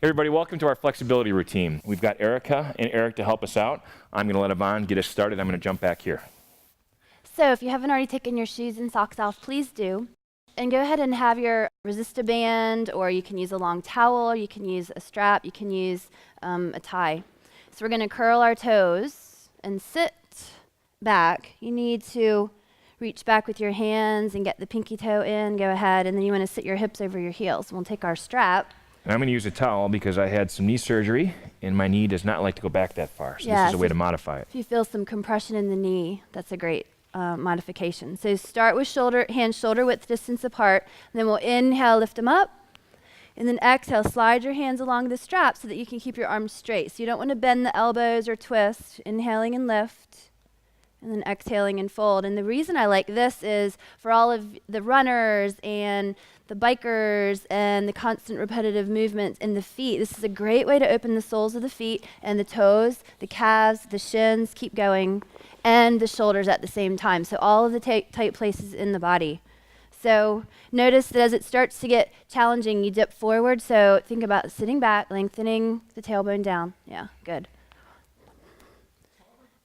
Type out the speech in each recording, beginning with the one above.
Hey everybody, welcome to our flexibility routine. We've got Erica and Eric to help us out. I'm going to let Yvonne get us started. I'm going to jump back here. So if you haven't already taken your shoes and socks off, please do. And go ahead and have your resist-a-band, or you can use a long towel, or you can use a strap, you can use a tie. So we're going to curl our toes and sit back. You need to reach back with your hands and get the pinky toe in. Go ahead, and then you want to sit your hips over your heels. We'll take our strap. And I'm going to use a towel because I had some knee surgery and my knee does not like to go back that far. So this is a way to modify it. If you feel some compression in the knee, that's a great modification. So start with hands shoulder width distance apart. And then we'll inhale, lift them up. And then exhale, slide your hands along the strap so that you can keep your arms straight. So you don't want to bend the elbows or twist. Inhaling and lift. And then exhaling and fold. And the reason I like this is for all of the runners and the bikers and the constant repetitive movements in the feet. This is a great way to open the soles of the feet and the toes, the calves, the shins, keep going, and the shoulders at the same time. So all of the tight places in the body. So notice that as it starts to get challenging, you dip forward. So think about sitting back, lengthening the tailbone down. Yeah, good.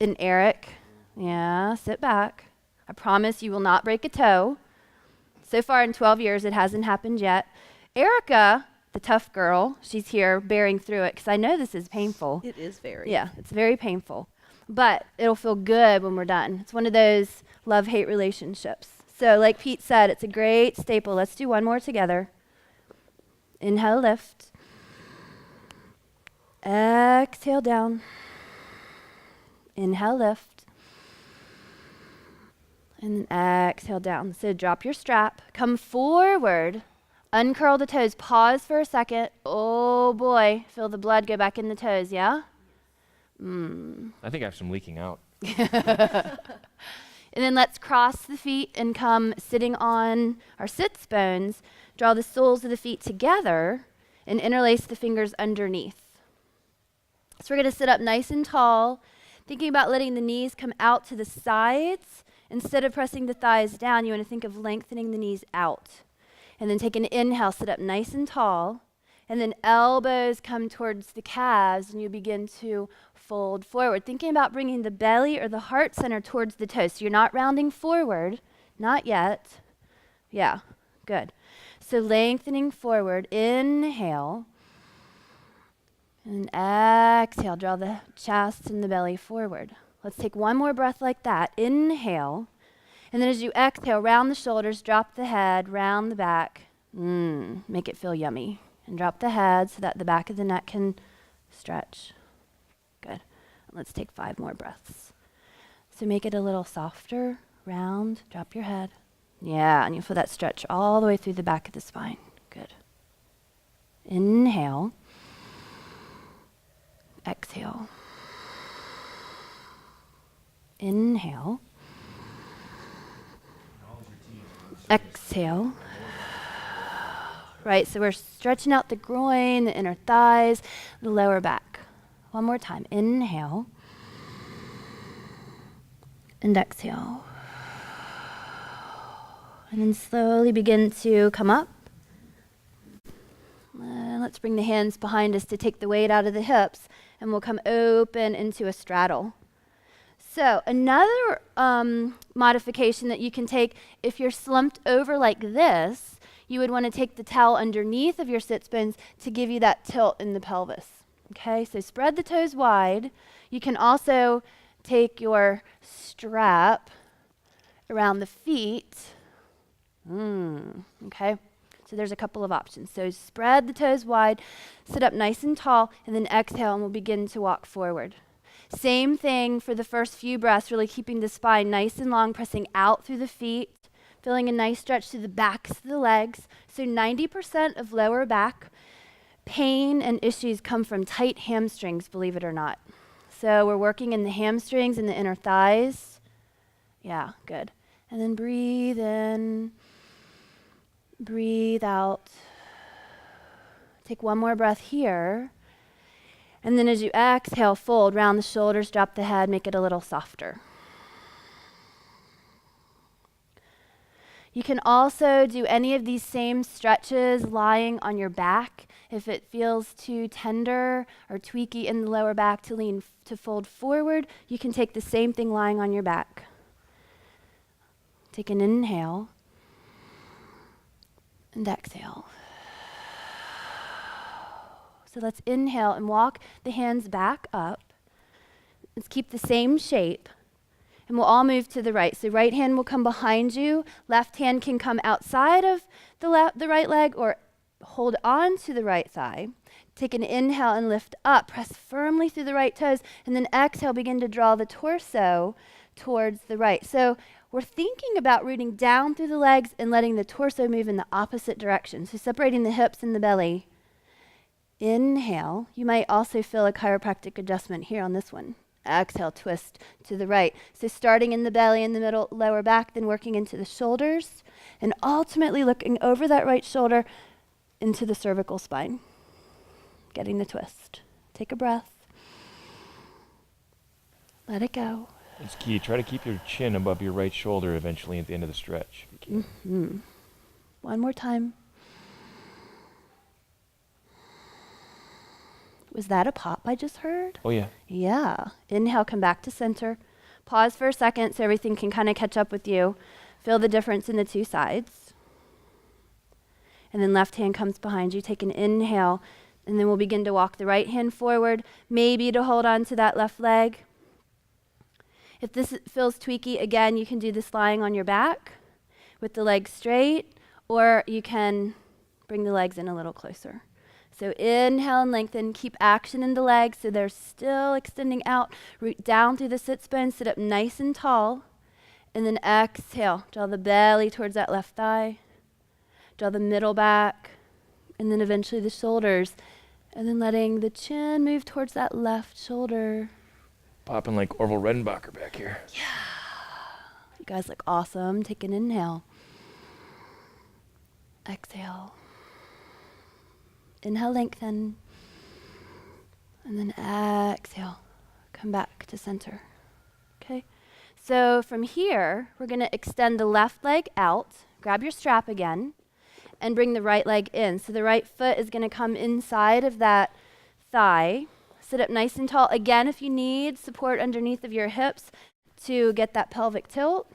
And Eric, yeah, sit back. I promise you will not break a toe. So far in 12 years, it hasn't happened yet. Erica, the tough girl, she's here bearing through it because I know this is painful. It is very. Yeah, it's very painful. But it'll feel good when we're done. It's one of those love-hate relationships. So like Pete said, it's a great staple. Let's do one more together. Inhale, lift. Exhale, down. Inhale, lift. And then exhale down. So drop your strap, come forward, uncurl the toes, pause for a second. Oh boy, feel the blood go back in the toes, yeah? I think I have some leaking out. And then let's cross the feet and come sitting on our sits bones. Draw the soles of the feet together and interlace the fingers underneath. So we're going to sit up nice and tall, thinking about letting the knees come out to the sides. Instead of pressing the thighs down, you want to think of lengthening the knees out. And then take an inhale, sit up nice and tall. And then elbows come towards the calves, and you begin to fold forward. Thinking about bringing the belly or the heart center towards the toes. So you're not rounding forward, not yet. Yeah, good. So lengthening forward, inhale. And exhale, draw the chest and the belly forward. Let's take one more breath like that. Inhale. And then as you exhale, round the shoulders, drop the head, round the back. Make it feel yummy. And drop the head so that the back of the neck can stretch. Good. Let's take 5 more breaths. So make it a little softer, round, drop your head. Yeah, and you feel that stretch all the way through the back of the spine. Good. Inhale. Exhale. Inhale. Exhale. Right, so we're stretching out the groin, the inner thighs, the lower back. One more time. Inhale. And exhale. And then slowly begin to come up. Let's bring the hands behind us to take the weight out of the hips, and we'll come open into a straddle. So another modification that you can take, if you're slumped over like this, you would want to take the towel underneath of your sits bones to give you that tilt in the pelvis. Okay, so spread the toes wide. You can also take your strap around the feet. Okay, so there's a couple of options. So spread the toes wide, sit up nice and tall, and then exhale, and we'll begin to walk forward. Same thing for the first few breaths, really keeping the spine nice and long, pressing out through the feet, feeling a nice stretch through the backs of the legs. So 90% of lower back pain and issues come from tight hamstrings, believe it or not. So we're working in the hamstrings and the inner thighs. Yeah, good. And then breathe in, breathe out. Take one more breath here. And then as you exhale, fold, round the shoulders, drop the head, make it a little softer. You can also do any of these same stretches lying on your back. If it feels too tender or tweaky in the lower back to fold forward, you can take the same thing lying on your back. Take an inhale and exhale. So let's inhale and walk the hands back up. Let's keep the same shape. And we'll all move to the right. So right hand will come behind you. Left hand can come outside of the right leg or hold on to the right thigh. Take an inhale and lift up. Press firmly through the right toes. And then exhale, begin to draw the torso towards the right. So we're thinking about rooting down through the legs and letting the torso move in the opposite direction. So separating the hips and the belly. Inhale. You might also feel a chiropractic adjustment here on this one. Exhale, twist to the right. So starting in the belly, in the middle, lower back, then working into the shoulders, and ultimately looking over that right shoulder into the cervical spine. Getting the twist. Take a breath. Let it go. It's key. Try to keep your chin above your right shoulder eventually at the end of the stretch. One more time. Was that a pop I just heard? Oh, yeah. Yeah. Inhale, come back to center. Pause for a second so everything can kind of catch up with you. Feel the difference in the two sides. And then left hand comes behind you. Take an inhale, and then we'll begin to walk the right hand forward, maybe to hold on to that left leg. If this feels tweaky, again, you can do this lying on your back with the legs straight, or you can bring the legs in a little closer. So inhale and lengthen. Keep action in the legs so they're still extending out. Root down through the sits bones. Sit up nice and tall. And then exhale. Draw the belly towards that left thigh. Draw the middle back. And then eventually the shoulders. And then letting the chin move towards that left shoulder. Popping like Orville Redenbacher back here. You guys look awesome. Take an inhale. Exhale. Inhale, lengthen. And then exhale. Come back to center. Okay? So from here, we're going to extend the left leg out. Grab your strap again. And bring the right leg in. So the right foot is going to come inside of that thigh. Sit up nice and tall. Again, if you need support underneath of your hips to get that pelvic tilt.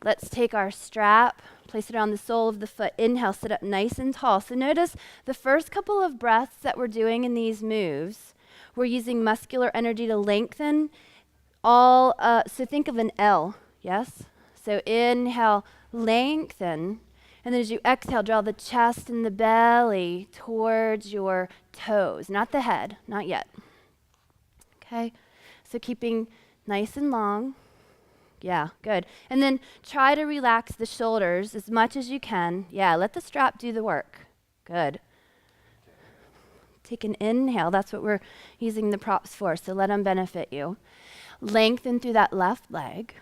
Let's take our strap, place it around the sole of the foot. Inhale, sit up nice and tall. So notice the first couple of breaths that we're doing in these moves, we're using muscular energy to lengthen so think of an L, yes? So inhale, lengthen. And then as you exhale, draw the chest and the belly towards your toes, not the head, not yet. Okay? So keeping nice and long. Yeah, good. And then try to relax the shoulders as much as you can. Yeah, let the strap do the work. Good. Take an inhale. That's what we're using the props for, so let them benefit you. Lengthen through that left leg.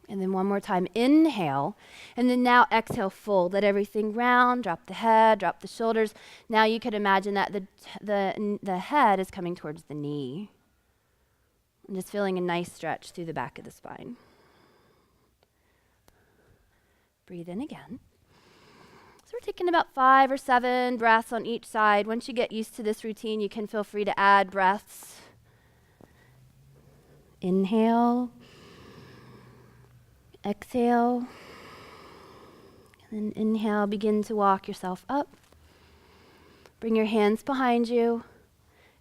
And then one more time, inhale. And then now exhale, fold. Let everything round, drop the head, drop the shoulders. Now you could imagine that the head is coming towards the knee. And just feeling a nice stretch through the back of the spine. Breathe in again. So we're taking about 5 or 7 breaths on each side. Once you get used to this routine, you can feel free to add breaths. Inhale. Exhale. And then inhale, begin to walk yourself up. Bring your hands behind you.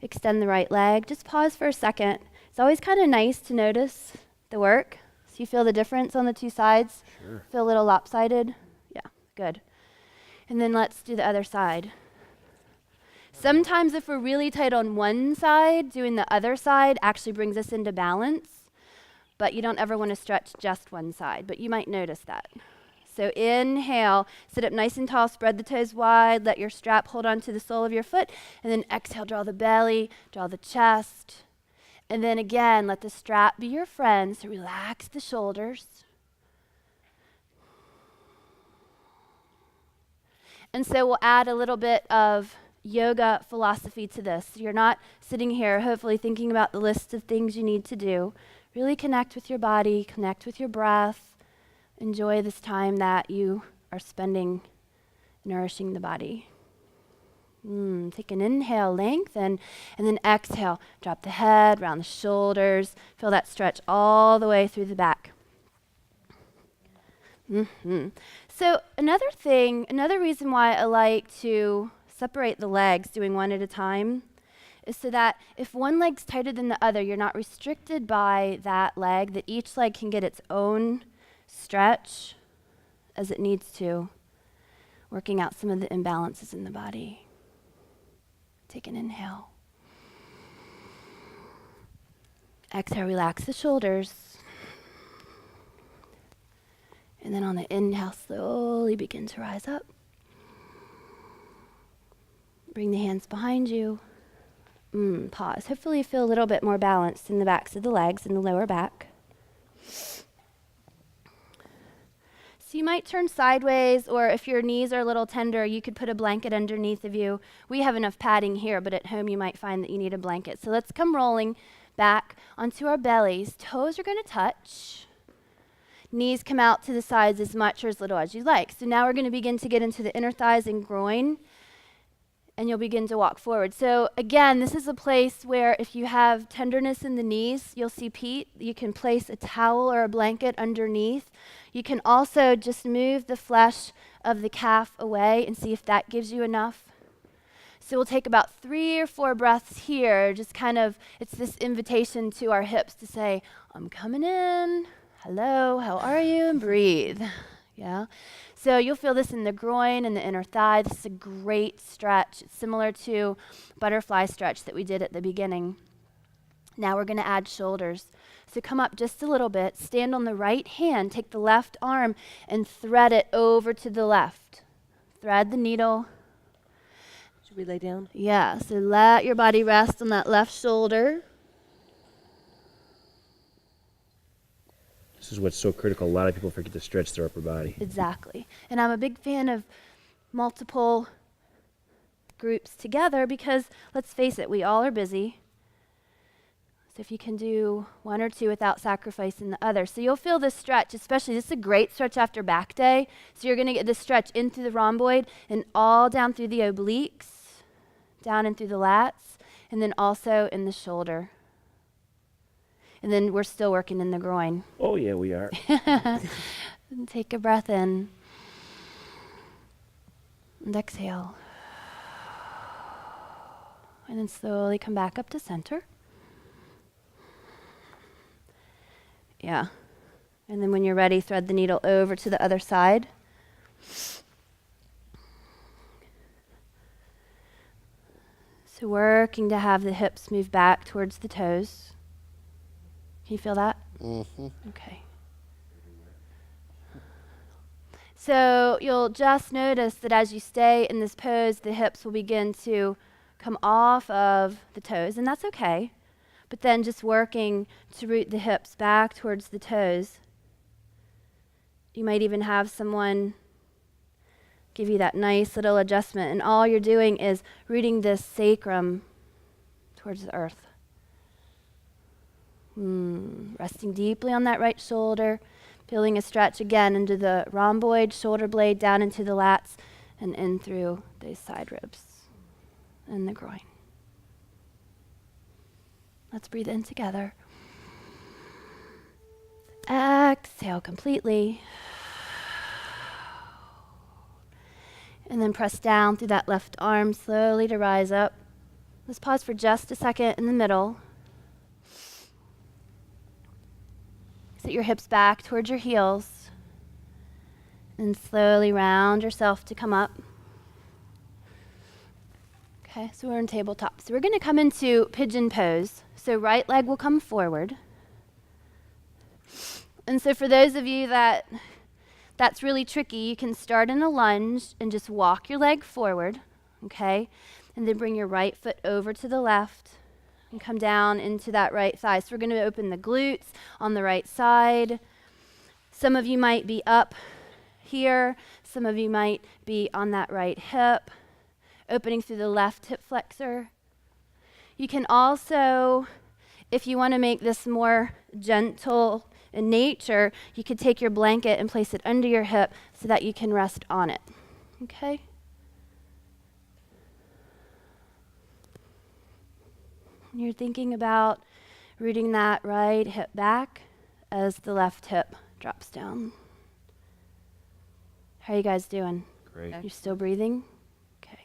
Extend the right leg. Just pause for a second. It's always kind of nice to notice the work. So you feel the difference on the two sides? Sure. Feel a little lopsided? Yeah, good. And then let's do the other side. Sometimes if we're really tight on one side, doing the other side actually brings us into balance. But you don't ever want to stretch just one side, but you might notice that. So inhale, sit up nice and tall, spread the toes wide, let your strap hold on to the sole of your foot, and then exhale, draw the belly, draw the chest. And then again, let the strap be your friend, so relax the shoulders. And so we'll add a little bit of yoga philosophy to this. You're not sitting here hopefully thinking about the list of things you need to do. Really connect with your body, connect with your breath, enjoy this time that you are spending nourishing the body. Take an inhale, lengthen, and then exhale. Drop the head, round the shoulders. Feel that stretch all the way through the back. So another reason why I like to separate the legs, doing one at a time, is so that if one leg's tighter than the other, you're not restricted by that leg, that each leg can get its own stretch as it needs to, working out some of the imbalances in the body. Take an inhale. Exhale, relax the shoulders. And then on the inhale, slowly begin to rise up. Bring the hands behind you. Pause. Hopefully you feel a little bit more balanced in the backs of the legs and the lower back. So you might turn sideways, or if your knees are a little tender, you could put a blanket underneath of you. We have enough padding here, but at home you might find that you need a blanket. So let's come rolling back onto our bellies. Toes are going to touch. Knees come out to the sides as much or as little as you like. So now we're going to begin to get into the inner thighs and groin, and you'll begin to walk forward. So again, this is a place where if you have tenderness in the knees, you'll see Pete, you can place a towel or a blanket underneath. You can also just move the flesh of the calf away and see if that gives you enough. So we'll take about 3 or 4 breaths here, just kind of, it's this invitation to our hips to say, I'm coming in. Hello, how are you? And breathe. Yeah. So you'll feel this in the groin and the inner thigh. This is a great stretch. It's similar to butterfly stretch that we did at the beginning. Now we're going to add shoulders. So come up just a little bit. Stand on the right hand. Take the left arm and thread it over to the left. Thread the needle. Should we lay down? Yeah. So let your body rest on that left shoulder. This is what's so critical. A lot of people forget to stretch their upper body. Exactly. And I'm a big fan of multiple groups together because, let's face it, we all are busy. So if you can do 1 or 2 without sacrificing the other. So you'll feel this stretch, especially, this is a great stretch after back day. So you're going to get this stretch in through the rhomboid and all down through the obliques, down and through the lats, and then also in the shoulder. And then we're still working in the groin. Oh, yeah, we are. And take a breath in. And exhale. And then slowly come back up to center. Yeah. And then when you're ready, thread the needle over to the other side. So working to have the hips move back towards the toes. Can you feel that? Mm-hmm. Okay. So you'll just notice that as you stay in this pose, the hips will begin to come off of the toes, and that's okay. But then just working to root the hips back towards the toes. You might even have someone give you that nice little adjustment, and all you're doing is rooting this sacrum towards the earth. Resting deeply on that right shoulder, feeling a stretch again into the rhomboid, shoulder blade down into the lats, and in through those side ribs and the groin. Let's breathe in together. Exhale completely. And then press down through that left arm slowly to rise up. Let's pause for just a second in the middle. Sit your hips back towards your heels. And slowly round yourself to come up. Okay, so we're in tabletop. So we're going to come into pigeon pose. So right leg will come forward. And so for those of you that's really tricky, you can start in a lunge and just walk your leg forward, okay? And then bring your right foot over to the left and come down into that right thigh. So we're going to open the glutes on the right side. Some of you might be up here. Some of you might be on that right hip, opening through the left hip flexor. You can also, if you want to make this more gentle, In nature, you could take your blanket and place it under your hip so that you can rest on it. Okay? You're thinking about rooting that right hip back as the left hip drops down. How are you guys doing? Great. You're still breathing? Okay.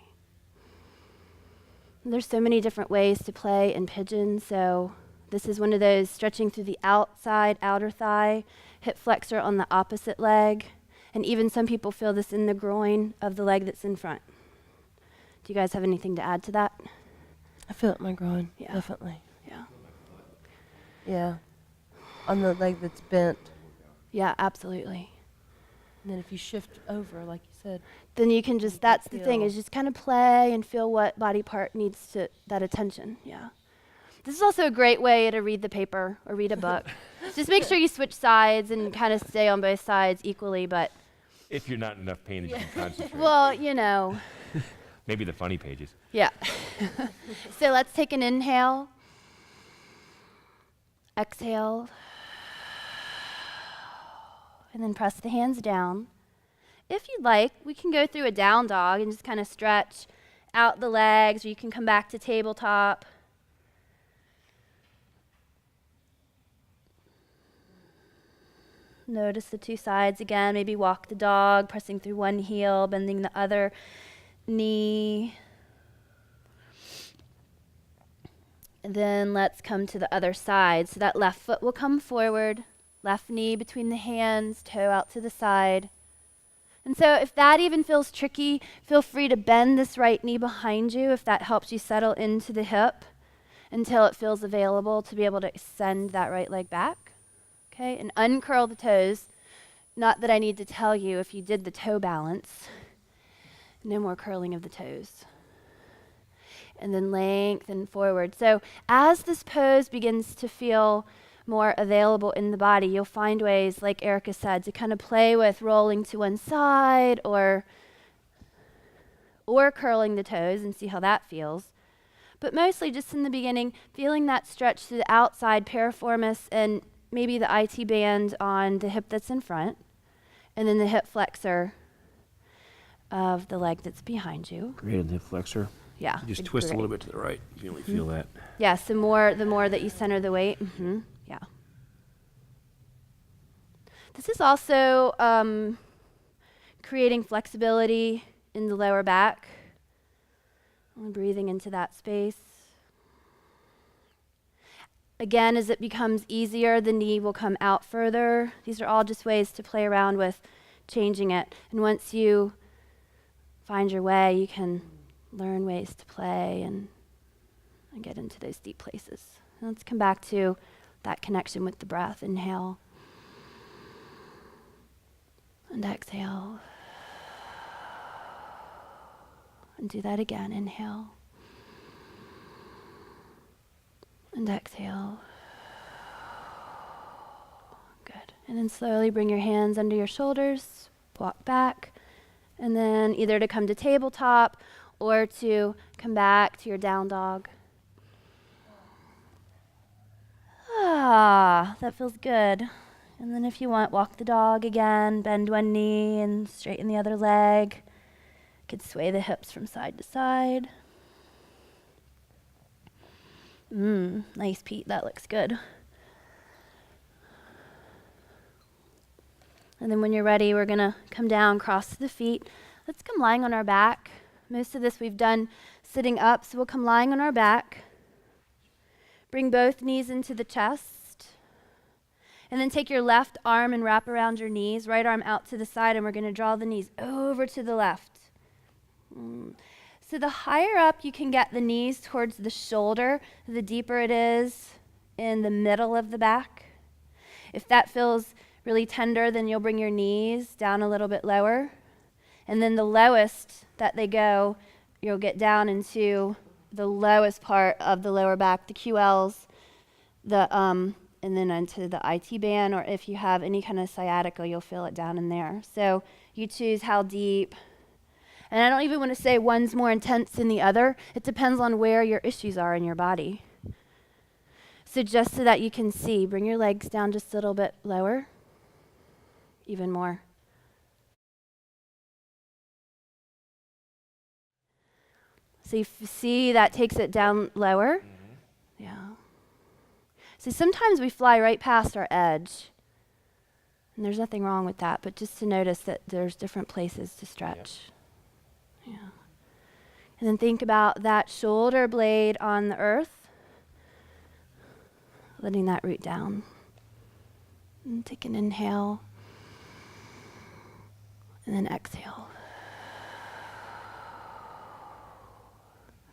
There's so many different ways to play in pigeon, so this is one of those stretching through the outside, outer thigh, hip flexor on the opposite leg, and even some people feel this in the groin of the leg that's in front. Do you guys have anything to add to that? I feel it in my groin. Yeah. Definitely. Yeah. Yeah. On the leg that's bent. Yeah, absolutely. And then if you shift over, like you said. Then you can just, that's the thing, feel- is just kind of play and feel what body part needs that attention. Yeah. This is also a great way to read the paper or read a book. Just make sure you switch sides and kind of stay on both sides equally, but, If you're not in enough pain that you can concentrate. well, you know, Maybe the funny pages. yeah. So let's take an inhale. Exhale. And then press the hands down. If you'd like, we can go through a down dog and just kind of stretch out the legs, or you can come back to tabletop. Notice the two sides again. Maybe walk the dog, pressing through one heel, bending the other knee. And then let's come to the other side. So that left foot will come forward, left knee between the hands, toe out to the side. And so if that even feels tricky, feel free to bend this right knee behind you if that helps you settle into the hip until it feels available to be able to extend that right leg back. Okay, and uncurl the toes. Not that I need to tell you if you did the toe balance. No more curling of the toes. And then lengthen forward. So as this pose begins to feel more available in the body, you'll find ways, like Erica said, to kind of play with rolling to one side or curling the toes and see how that feels. But mostly just in the beginning, feeling that stretch to the outside piriformis and maybe the IT band on the hip that's in front, and then the hip flexor of the leg that's behind you. Great on the hip flexor. Yeah. Just it'd twist a great. little bit to the right. You can really feel that. Yes, the more that you center the weight. Yeah. This is also creating flexibility in the lower back. I'm breathing into that space. Again, as it becomes easier, the knee will come out further. These are all just ways to play around with changing it. And once you find your way, you can learn ways to play and get into those deep places. And let's come back to that connection with the breath. Inhale. And exhale. And do that again. Inhale. And exhale. Good. And then slowly bring your hands under your shoulders, walk back, and then either to come to tabletop or to come back to your down dog. Ah, that feels good. And then if you want, walk the dog again, bend one knee and straighten the other leg. You could sway the hips from side to side. Nice, Pete. That looks good. And then when you're ready, we're going to come down, cross the feet. Let's come lying on our back. Most of this we've done sitting up, so we'll come lying on our back. Bring both knees into the chest. And then take your left arm and wrap around your knees, right arm out to the side, and we're going to draw the knees over to the left. So the higher up you can get the knees towards the shoulder, the deeper it is in the middle of the back. If that feels really tender, then you'll bring your knees down a little bit lower. And then the lowest that they go, you'll get down into the lowest part of the lower back, the QLs, and then into the IT band, or if you have any kind of sciatica, you'll feel it down in there. So you choose how deep. And I don't even want to say one's more intense than the other. It depends on where your issues are in your body. So just so that you can see, bring your legs down just a little bit lower. Even more. So you see that takes it down lower? Yeah. See, sometimes we fly right past our edge. And there's nothing wrong with that, but just to notice that there's different places to stretch. Yeah. And then think about that shoulder blade on the earth. Letting that root down. And take an inhale. And then exhale.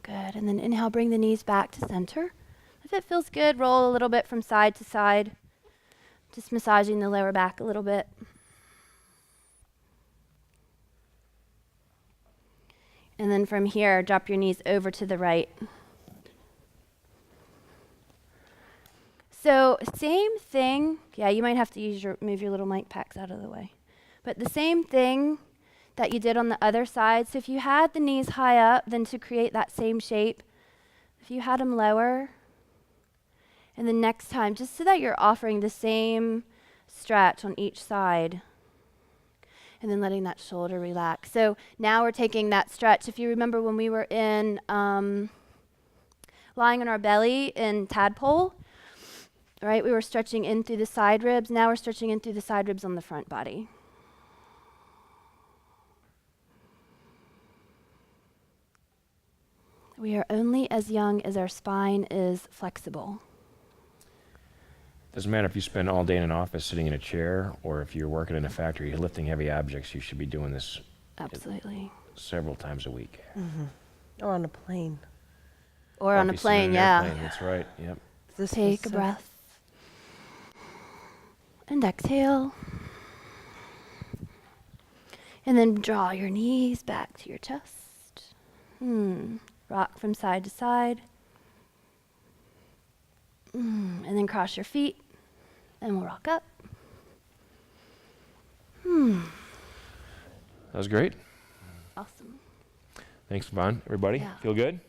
Good. And then inhale, bring the knees back to center. If it feels good, roll a little bit from side to side. Just massaging the lower back a little bit. And then from here, drop your knees over to the right. So same thing. Yeah, you might have to move your little mic packs out of the way. But the same thing that you did on the other side. So if you had the knees high up, then to create that same shape, if you had them lower, and then next time, just so that you're offering the same stretch on each side, and then letting that shoulder relax. So now we're taking that stretch. If you remember when we were in lying on our belly in tadpole, right? We were stretching in through the side ribs. Now we're stretching in through the side ribs on the front body. We are only as young as our spine is flexible. Doesn't matter if you spend all day in an office sitting in a chair or if you're working in a factory lifting heavy objects, you should be doing this Absolutely. several times a week. Or on a plane. Or Or on if a you sit in plane, an yeah. airplane, that's right, yep. This Take was a breath. And exhale. And then draw your knees back to your chest. Rock from side to side. And then cross your feet. And we'll rock up. That was great. Awesome. Thanks, Vaughn. Everybody, Yeah. feel good?